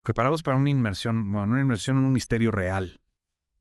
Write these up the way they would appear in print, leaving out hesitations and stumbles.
preparados para una inmersión en un misterio real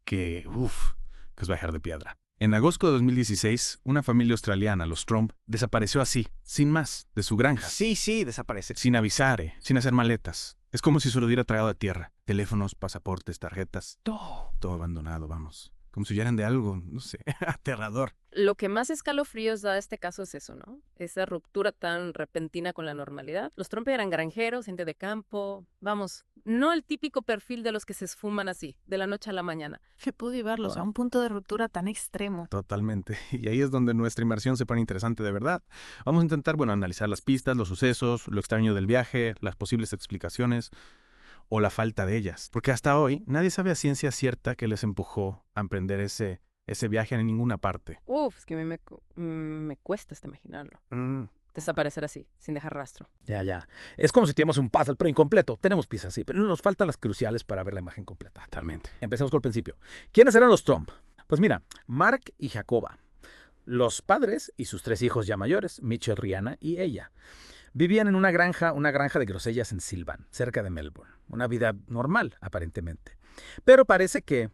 que os va a dejar de piedra. En agosto de 2016, una familia australiana, los Trump, desapareció así, sin más, de su granja. Sí, desaparece. Sin avisar, sin hacer maletas. Es como si se lo hubiera tragado a tierra. Teléfonos, pasaportes, tarjetas, todo abandonado, vamos. Como si huyeran de algo, no sé, aterrador. Lo que más escalofríos da este caso es eso, ¿no? Esa ruptura tan repentina con la normalidad. Los Trump eran granjeros, gente de campo, vamos, no el típico perfil de los que se esfuman así, de la noche a la mañana. Que pude verlos a un punto de ruptura tan extremo. Totalmente. Y ahí es donde nuestra inmersión se pone interesante de verdad. Vamos a intentar, analizar las pistas, los sucesos, lo extraño del viaje, las posibles explicaciones o la falta de ellas. Porque hasta hoy nadie sabe a ciencia cierta qué les empujó a emprender ese viaje en ninguna parte. Es que a mí me cuesta hasta imaginarlo. Desaparecer así, sin dejar rastro. Ya. Es como si tuviéramos un puzzle, pero incompleto. Tenemos piezas, sí, pero nos faltan las cruciales para ver la imagen completa. Totalmente. Empecemos por el principio. ¿Quiénes eran los Trump? Pues mira, Mark y Jacoba. Los padres y sus 3 hijos ya mayores, Mitchell, Rihanna y ella. Vivían en una granja de grosellas en Sylvan, cerca de Melbourne. Una vida normal, aparentemente. Pero parece que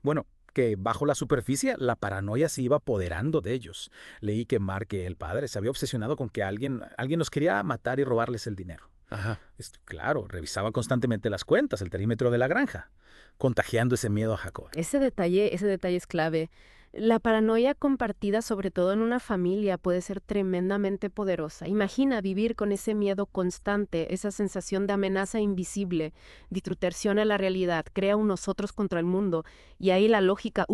bajo la superficie la paranoia se iba apoderando de ellos. Leí que Mark, el padre, se había obsesionado con que alguien los quería matar y robarles el dinero. Ajá. Claro, revisaba constantemente las cuentas, el perímetro de la granja, contagiando ese miedo a Jacob. Ese detalle es clave. La paranoia compartida, sobre todo en una familia, puede ser tremendamente poderosa. Imagina vivir con ese miedo constante, esa sensación de amenaza invisible, distorsiona la realidad, crea un nosotros contra el mundo, y ahí la lógica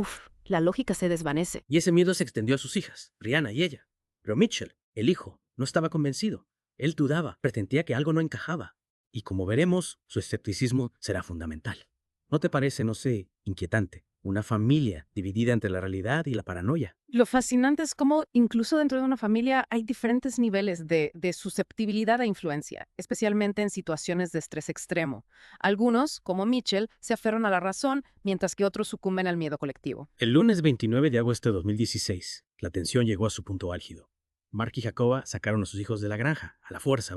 se desvanece. Y ese miedo se extendió a sus hijas, Rihanna y ella. Pero Mitchell, el hijo, no estaba convencido. Él dudaba, pretendía que algo no encajaba. Y como veremos, su escepticismo será fundamental. ¿No te parece, inquietante? Una familia dividida entre la realidad y la paranoia. Lo fascinante es cómo incluso dentro de una familia hay diferentes niveles de susceptibilidad a influencia, especialmente en situaciones de estrés extremo. Algunos, como Mitchell, se aferran a la razón, mientras que otros sucumben al miedo colectivo. El lunes 29 de agosto de 2016, la tensión llegó a su punto álgido. Mark y Jacoba sacaron a sus hijos de la granja, a la fuerza,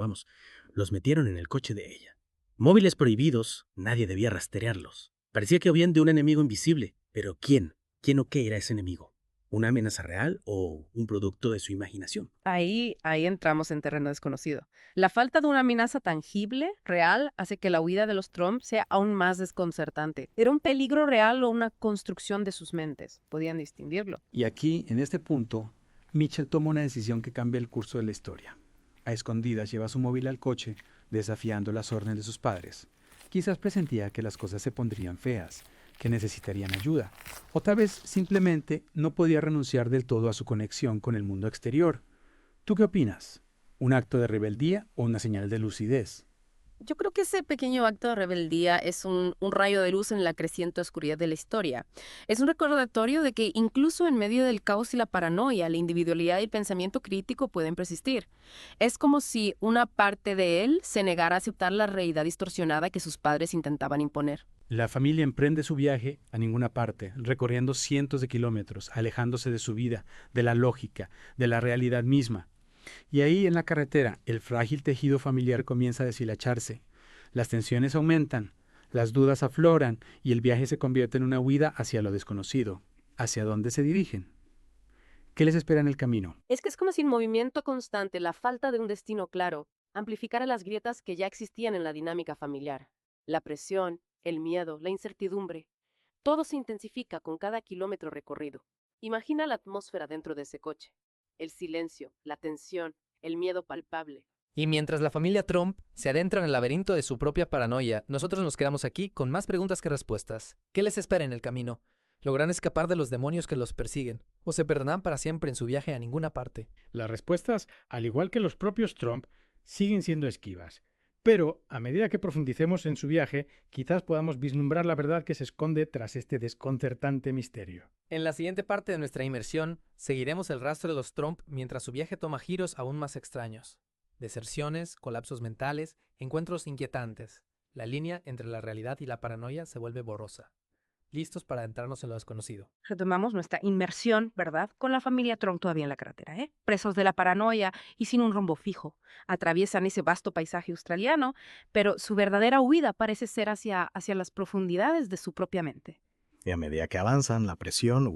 Los metieron en el coche de ella. Móviles prohibidos, nadie debía rastrearlos. Parecía que huían de un enemigo invisible. Pero ¿quién? ¿Quién o qué era ese enemigo? ¿Una amenaza real o un producto de su imaginación? Ahí entramos en terreno desconocido. La falta de una amenaza tangible, real, hace que la huida de los Trump sea aún más desconcertante. ¿Era un peligro real o una construcción de sus mentes? Podían distinguirlo. Y aquí, en este punto, Mitchell toma una decisión que cambia el curso de la historia. A escondidas lleva su móvil al coche, desafiando las órdenes de sus padres. Quizás presentía que las cosas se pondrían feas, que necesitarían ayuda, o tal vez simplemente no podía renunciar del todo a su conexión con el mundo exterior. ¿Tú qué opinas? ¿Un acto de rebeldía o una señal de lucidez? Yo creo que ese pequeño acto de rebeldía es un rayo de luz en la creciente oscuridad de la historia. Es un recordatorio de que incluso en medio del caos y la paranoia, la individualidad y el pensamiento crítico pueden persistir. Es como si una parte de él se negara a aceptar la realidad distorsionada que sus padres intentaban imponer. La familia emprende su viaje a ninguna parte, recorriendo cientos de kilómetros, alejándose de su vida, de la lógica, de la realidad misma. Y ahí en la carretera, el frágil tejido familiar comienza a deshilacharse. Las tensiones aumentan, las dudas afloran y el viaje se convierte en una huida hacia lo desconocido. ¿Hacia dónde se dirigen? ¿Qué les espera en el camino? Es que es como si el movimiento constante, la falta de un destino claro, amplificara las grietas que ya existían en la dinámica familiar. La presión, el miedo, la incertidumbre. Todo se intensifica con cada kilómetro recorrido. Imagina la atmósfera dentro de ese coche. El silencio, la tensión, el miedo palpable. Y mientras la familia Trump se adentra en el laberinto de su propia paranoia, nosotros nos quedamos aquí con más preguntas que respuestas. ¿Qué les espera en el camino? ¿Logran escapar de los demonios que los persiguen? ¿O se perderán para siempre en su viaje a ninguna parte? Las respuestas, al igual que los propios Trump, siguen siendo esquivas. Pero, a medida que profundicemos en su viaje, quizás podamos vislumbrar la verdad que se esconde tras este desconcertante misterio. En la siguiente parte de nuestra inmersión, seguiremos el rastro de los Trump mientras su viaje toma giros aún más extraños. Deserciones, colapsos mentales, encuentros inquietantes. La línea entre la realidad y la paranoia se vuelve borrosa. listos para adentrarnos en lo desconocido. Retomamos nuestra inmersión, ¿verdad?, con la familia Trump todavía en la carretera, ¿eh? Presos de la paranoia y sin un rumbo fijo. Atraviesan ese vasto paisaje australiano, pero su verdadera huida parece ser hacia las profundidades de su propia mente. Y a medida que avanzan, la presión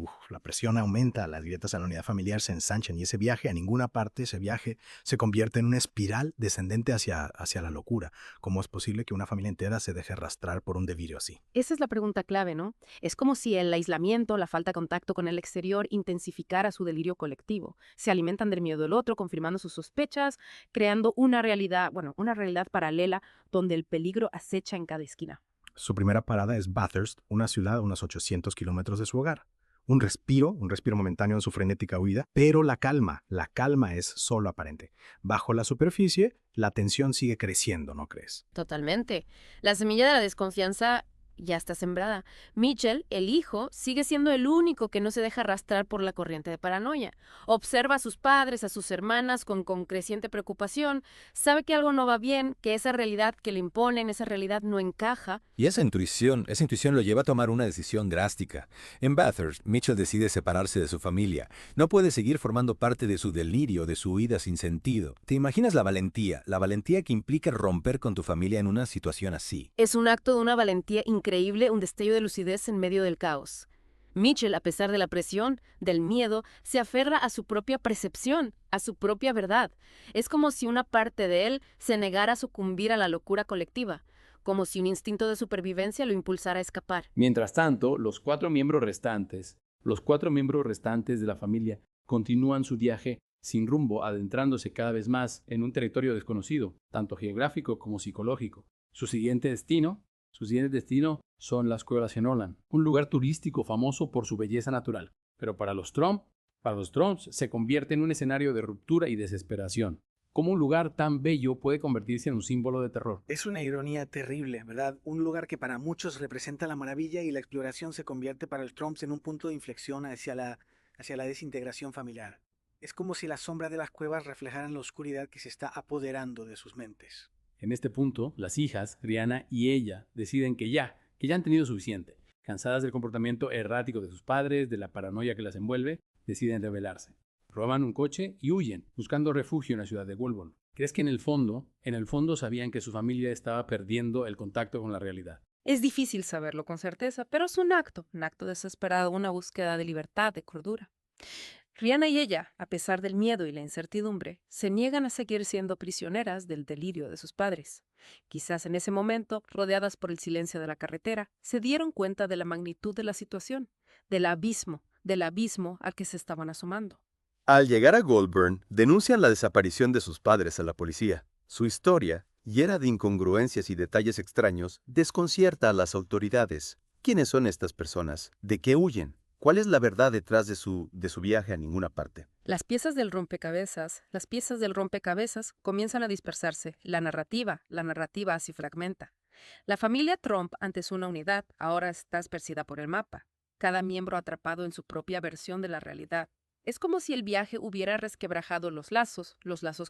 aumenta, las grietas en la unidad familiar se ensanchan y ese viaje a ninguna parte, ese viaje se convierte en una espiral descendente hacia la locura. ¿Cómo es posible que una familia entera se deje arrastrar por un delirio así? Esa es la pregunta clave, ¿no? Es como si el aislamiento, la falta de contacto con el exterior intensificara su delirio colectivo. Se alimentan del miedo del otro, confirmando sus sospechas, creando una realidad paralela donde el peligro acecha en cada esquina. Su primera parada es Bathurst, una ciudad a unos 800 kilómetros de su hogar. Un respiro momentáneo en su frenética huida, pero la calma es solo aparente. Bajo la superficie, la tensión sigue creciendo, ¿no crees? Totalmente. La semilla de la desconfianza ya está sembrada. Mitchell, el hijo, sigue siendo el único que no se deja arrastrar por la corriente de paranoia. Observa a sus padres, a sus hermanas con creciente preocupación. Sabe que algo no va bien, que esa realidad que le imponen, esa realidad no encaja. Y esa intuición lo lleva a tomar una decisión drástica. En Bathurst, Mitchell decide separarse de su familia. No puede seguir formando parte de su delirio, de su huida sin sentido. ¿Te imaginas la valentía que implica romper con tu familia en una situación así? Es un acto de una valentía increíble, un destello de lucidez en medio del caos. Mitchell, a pesar de la presión, del miedo, se aferra a su propia percepción, a su propia verdad. Es como si una parte de él se negara a sucumbir a la locura colectiva, como si un instinto de supervivencia lo impulsara a escapar. Mientras tanto, los cuatro miembros restantes de la familia continúan su viaje sin rumbo, adentrándose cada vez más en un territorio desconocido, tanto geográfico como psicológico. Su siguiente destino son las cuevas Jenolan, un lugar turístico famoso por su belleza natural. Pero para los Trump se convierte en un escenario de ruptura y desesperación. ¿Cómo un lugar tan bello puede convertirse en un símbolo de terror? Es una ironía terrible, ¿verdad? Un lugar que para muchos representa la maravilla y la exploración se convierte para el Trump en un punto de inflexión hacia la desintegración familiar. Es como si la sombra de las cuevas reflejaran la oscuridad que se está apoderando de sus mentes. En este punto, las hijas, Rihanna y ella, deciden que ya han tenido suficiente. Cansadas del comportamiento errático de sus padres, de la paranoia que las envuelve, deciden rebelarse. Roban un coche y huyen, buscando refugio en la ciudad de Woolbourne. ¿Crees que en el fondo sabían que su familia estaba perdiendo el contacto con la realidad? Es difícil saberlo con certeza, pero es un acto desesperado, una búsqueda de libertad, de cordura. Rihanna y ella, a pesar del miedo y la incertidumbre, se niegan a seguir siendo prisioneras del delirio de sus padres. Quizás en ese momento, rodeadas por el silencio de la carretera, se dieron cuenta de la magnitud de la situación, del abismo al que se estaban asomando. Al llegar a Goulburn, denuncian la desaparición de sus padres a la policía. Su historia, llena de incongruencias y detalles extraños, desconcierta a las autoridades. ¿Quiénes son estas personas? ¿De qué huyen? ¿Cuál es la verdad detrás de su viaje a ninguna parte? Las piezas del rompecabezas comienzan a dispersarse. La narrativa se fragmenta. La familia Trump, antes una unidad, ahora está esparcida por el mapa. Cada miembro atrapado en su propia versión de la realidad. Es como si el viaje hubiera resquebrajado los lazos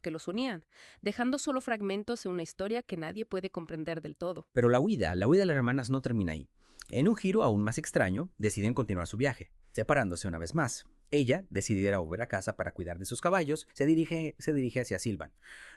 que los unían, dejando solo fragmentos en una historia que nadie puede comprender del todo. Pero la huida de las hermanas no termina ahí. En un giro aún más extraño, deciden continuar su viaje, separándose una vez más. Ella decide ir a volver a casa para cuidar de sus caballos, se dirige hacia Sylvan.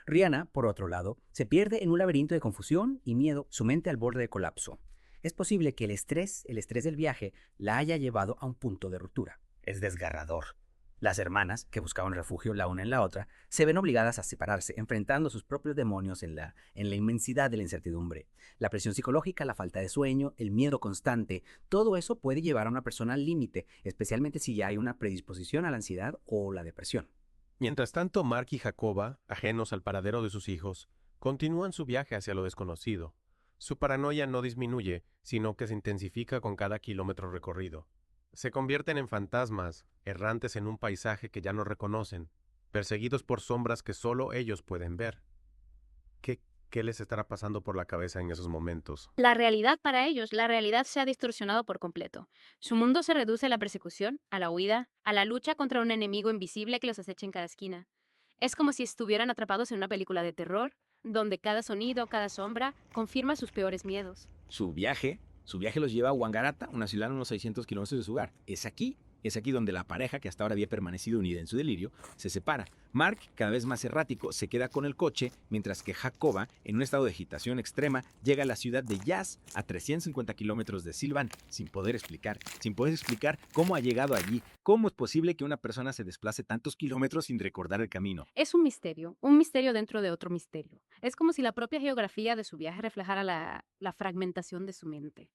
Rihanna, por otro lado, se pierde en un laberinto de confusión y miedo, su mente al borde de colapso. Es posible que el estrés del viaje la haya llevado a un punto de ruptura. Es desgarrador. Las hermanas, que buscaban refugio la una en la otra, se ven obligadas a separarse, enfrentando sus propios demonios en la inmensidad de la incertidumbre. La presión psicológica, la falta de sueño, el miedo constante, todo eso puede llevar a una persona al límite, especialmente si ya hay una predisposición a la ansiedad o la depresión. Mientras tanto, Mark y Jacoba, ajenos al paradero de sus hijos, continúan su viaje hacia lo desconocido. Su paranoia no disminuye, sino que se intensifica con cada kilómetro recorrido. Se convierten en fantasmas, errantes en un paisaje que ya no reconocen, perseguidos por sombras que solo ellos pueden ver. ¿Qué les estará pasando por la cabeza en esos momentos? La realidad para ellos, la realidad se ha distorsionado por completo. Su mundo se reduce a la persecución, a la huida, a la lucha contra un enemigo invisible que los acecha en cada esquina. Es como si estuvieran atrapados en una película de terror, donde cada sonido, cada sombra, confirma sus peores miedos. Su viaje Su viaje los lleva a Wangaratta, una ciudad a unos 600 kilómetros de su hogar. Es aquí donde la pareja, que hasta ahora había permanecido unida en su delirio, se separa. Mark, cada vez más errático, se queda con el coche, mientras que Jacoba, en un estado de agitación extrema, llega a la ciudad de Yas, a 350 kilómetros de Sylvan, sin poder explicar cómo ha llegado allí. ¿Cómo es posible que una persona se desplace tantos kilómetros sin recordar el camino? Es un misterio dentro de otro misterio. Es como si la propia geografía de su viaje reflejara la fragmentación de su mente.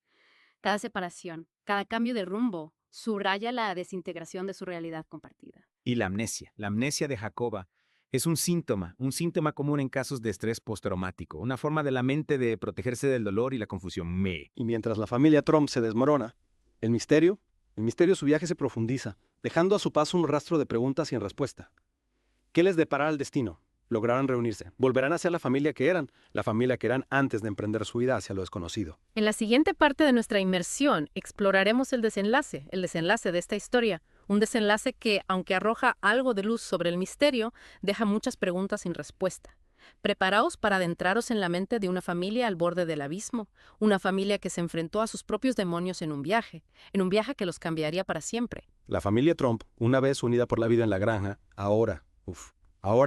Cada separación, cada cambio de rumbo, subraya la desintegración de su realidad compartida. Y la amnesia de Jacoba es un síntoma común en casos de estrés postraumático, una forma de la mente de protegerse del dolor y la confusión. Y mientras la familia Trump se desmorona, el misterio de su viaje se profundiza, dejando a su paso un rastro de preguntas sin respuesta. ¿Qué les deparará el destino? Lograrán reunirse. Volverán a ser la familia que eran antes de emprender su vida hacia lo desconocido. En la siguiente parte de nuestra inmersión exploraremos el desenlace de esta historia. Un desenlace que, aunque arroja algo de luz sobre el misterio, deja muchas preguntas sin respuesta. Preparaos para adentraros en la mente de una familia al borde del abismo, una familia que se enfrentó a sus propios demonios en un viaje que los cambiaría para siempre. La familia Trump, una vez unida por la vida en la granja, ahora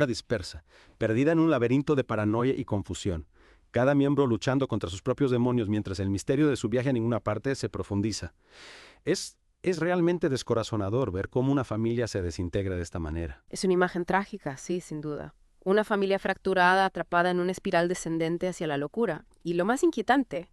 dispersa, perdida en un laberinto de paranoia y confusión. Cada miembro luchando contra sus propios demonios mientras el misterio de su viaje a ninguna parte se profundiza. Es realmente descorazonador ver cómo una familia se desintegra de esta manera. Es una imagen trágica, sí, sin duda. Una familia fracturada, atrapada en una espiral descendente hacia la locura. Y lo más inquietante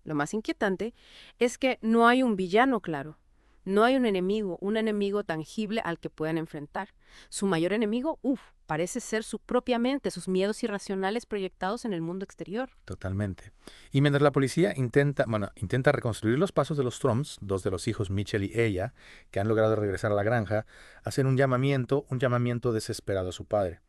es que no hay un villano claro. No hay un enemigo tangible al que puedan enfrentar. Su mayor enemigo, parece ser su propia mente, sus miedos irracionales proyectados en el mundo exterior. Totalmente. Y mientras la policía intenta reconstruir los pasos de los Trumps, dos de los hijos Mitchell y ella, que han logrado regresar a la granja, hacen un llamamiento desesperado a su padre.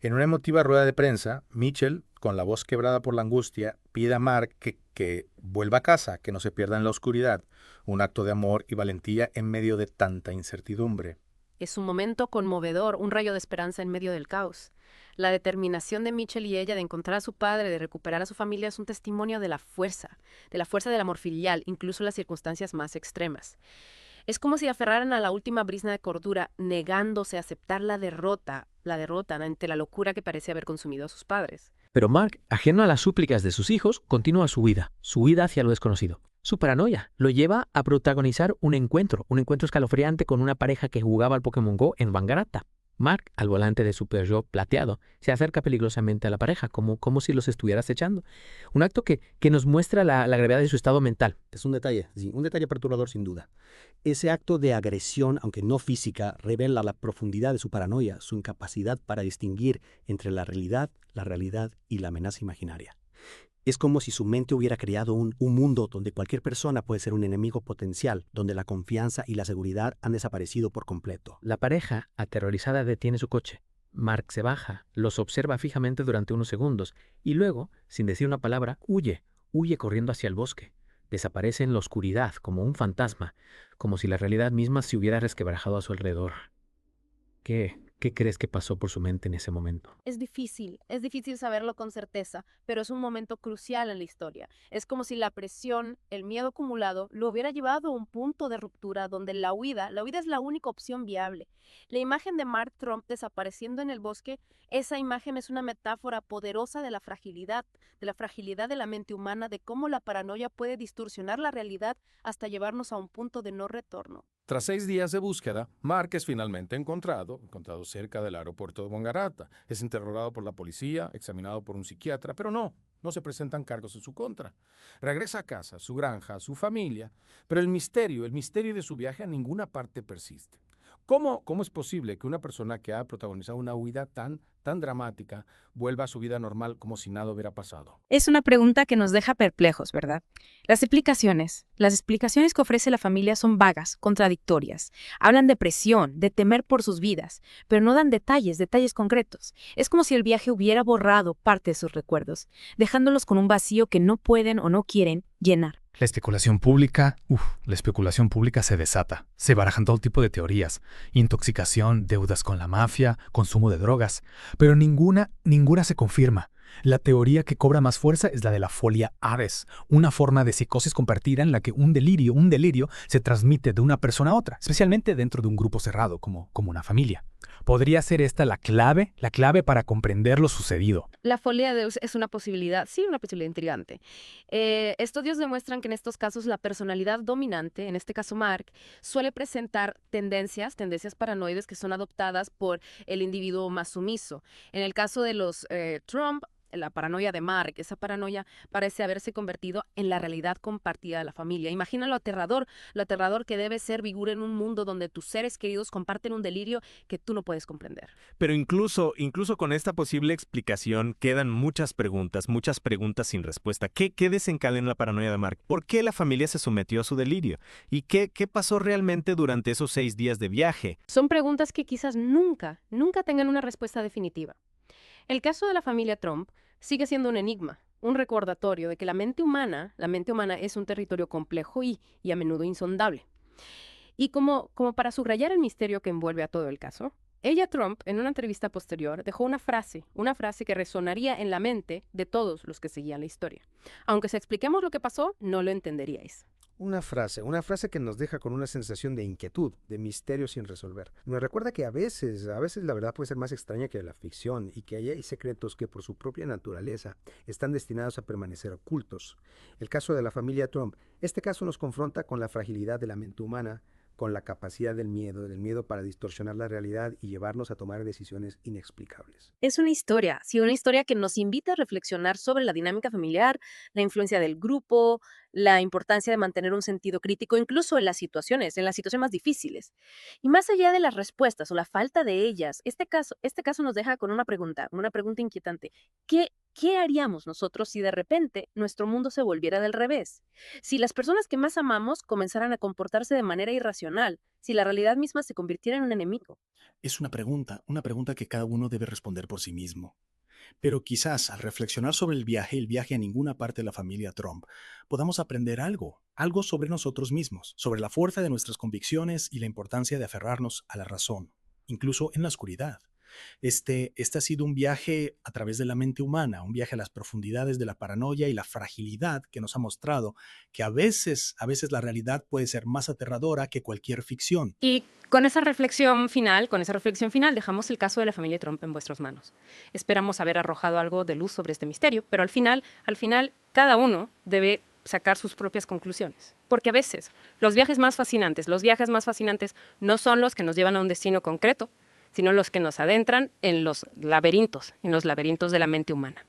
En una emotiva rueda de prensa, Mitchell, con la voz quebrada por la angustia, pide a Mark que vuelva a casa, que no se pierda en la oscuridad, un acto de amor y valentía en medio de tanta incertidumbre. Es un momento conmovedor, un rayo de esperanza en medio del caos. La determinación de Mitchell y ella de encontrar a su padre, de recuperar a su familia, es un testimonio de la fuerza del amor filial, incluso en las circunstancias más extremas. Es como si aferraran a la última brizna de cordura, negándose a aceptar la derrota ante la locura que parece haber consumido a sus padres. Pero Mark, ajeno a las súplicas de sus hijos, continúa su huida hacia lo desconocido. Su paranoia lo lleva a protagonizar un encuentro escalofriante con una pareja que jugaba al Pokémon Go en Wangaratta. Mark, al volante de su Peugeot plateado, se acerca peligrosamente a la pareja, como si los estuviera acechando. Un acto que nos muestra la gravedad de su estado mental. Es un detalle perturbador sin duda. Ese acto de agresión, aunque no física, revela la profundidad de su paranoia, su incapacidad para distinguir entre la realidad y la amenaza imaginaria. Es como si su mente hubiera creado un mundo donde cualquier persona puede ser un enemigo potencial, donde la confianza y la seguridad han desaparecido por completo. La pareja, aterrorizada, detiene su coche. Mark se baja, los observa fijamente durante unos segundos y luego, sin decir una palabra, huye corriendo hacia el bosque. Desaparece en la oscuridad como un fantasma, como si la realidad misma se hubiera resquebrajado a su alrededor. ¿Qué crees que pasó por su mente en ese momento? Es difícil saberlo con certeza, pero es un momento crucial en la historia. Es como si la presión, el miedo acumulado, lo hubiera llevado a un punto de ruptura donde la huida es la única opción viable. La imagen de Mark Trump desapareciendo en el bosque, esa imagen es una metáfora poderosa de la fragilidad de la mente humana, de cómo la paranoia puede distorsionar la realidad hasta llevarnos a un punto de no retorno. Tras 6 días de búsqueda, Mark es finalmente encontrado cerca del aeropuerto de Wangaratta. Es interrogado por la policía, examinado por un psiquiatra, pero no se presentan cargos en su contra. Regresa a casa, a su granja, a su familia, pero el misterio de su viaje a ninguna parte persiste. ¿Cómo es posible que una persona que ha protagonizado una huida tan dramática vuelva a su vida normal como si nada hubiera pasado? Es una pregunta que nos deja perplejos, ¿verdad? Las explicaciones que ofrece la familia son vagas, contradictorias. Hablan de presión, de temer por sus vidas, pero no dan detalles concretos. Es como si el viaje hubiera borrado parte de sus recuerdos, dejándolos con un vacío que no pueden o no quieren llenar. La especulación pública se desata. Se barajan todo tipo de teorías. Intoxicación, deudas con la mafia, consumo de drogas. Pero ninguna se confirma. La teoría que cobra más fuerza es la de la folia Hades, una forma de psicosis compartida en la que un delirio se transmite de una persona a otra, especialmente dentro de un grupo cerrado, como una familia. ¿Podría ser esta la clave para comprender lo sucedido? La folia de Deus es una posibilidad, sí, una posibilidad intrigante. Estudios demuestran que en estos casos la personalidad dominante, en este caso Mark, suele presentar tendencias paranoides que son adoptadas por el individuo más sumiso. En el caso de los Trump, la paranoia de Mark, esa paranoia parece haberse convertido en la realidad compartida de la familia. Imagina lo aterrador que debe ser vivir en un mundo donde tus seres queridos comparten un delirio que tú no puedes comprender. Pero incluso con esta posible explicación quedan muchas preguntas sin respuesta. ¿Qué desencadena la paranoia de Mark? ¿Por qué la familia se sometió a su delirio? ¿Y qué pasó realmente durante esos 6 días de viaje? Son preguntas que quizás nunca tengan una respuesta definitiva. El caso de la familia Trump sigue siendo un enigma, un recordatorio de que la mente humana es un territorio complejo y a menudo insondable. Y como para subrayar el misterio que envuelve a todo el caso, ella, Trump, en una entrevista posterior, dejó una frase que resonaría en la mente de todos los que seguían la historia. Aunque si expliquemos lo que pasó, no lo entenderíais. Una frase que nos deja con una sensación de inquietud, de misterio sin resolver. Nos recuerda que a veces la verdad puede ser más extraña que la ficción y que hay secretos que por su propia naturaleza están destinados a permanecer ocultos. El caso de la familia Trump. Este caso nos confronta con la fragilidad de la mente humana, con la capacidad del miedo para distorsionar la realidad y llevarnos a tomar decisiones inexplicables. Es una historia que nos invita a reflexionar sobre la dinámica familiar, la influencia del grupo, la importancia de mantener un sentido crítico, incluso en las situaciones más difíciles. Y más allá de las respuestas o la falta de ellas, este caso nos deja con una pregunta inquietante. ¿Qué haríamos nosotros si de repente nuestro mundo se volviera del revés? Si las personas que más amamos comenzaran a comportarse de manera irracional, si la realidad misma se convirtiera en un enemigo. Es una pregunta que cada uno debe responder por sí mismo. Pero quizás al reflexionar sobre el viaje a ninguna parte de la familia Trump, podamos aprender algo sobre nosotros mismos, sobre la fuerza de nuestras convicciones y la importancia de aferrarnos a la razón, incluso en la oscuridad. Este ha sido un viaje a través de la mente humana, un viaje a las profundidades de la paranoia y la fragilidad que nos ha mostrado que a veces la realidad puede ser más aterradora que cualquier ficción. Y con esa reflexión final, dejamos el caso de la familia Trump en vuestras manos. Esperamos haber arrojado algo de luz sobre este misterio, pero al final, cada uno debe sacar sus propias conclusiones. Porque a veces los viajes más fascinantes no son los que nos llevan a un destino concreto, sino los que nos adentran en los laberintos de la mente humana.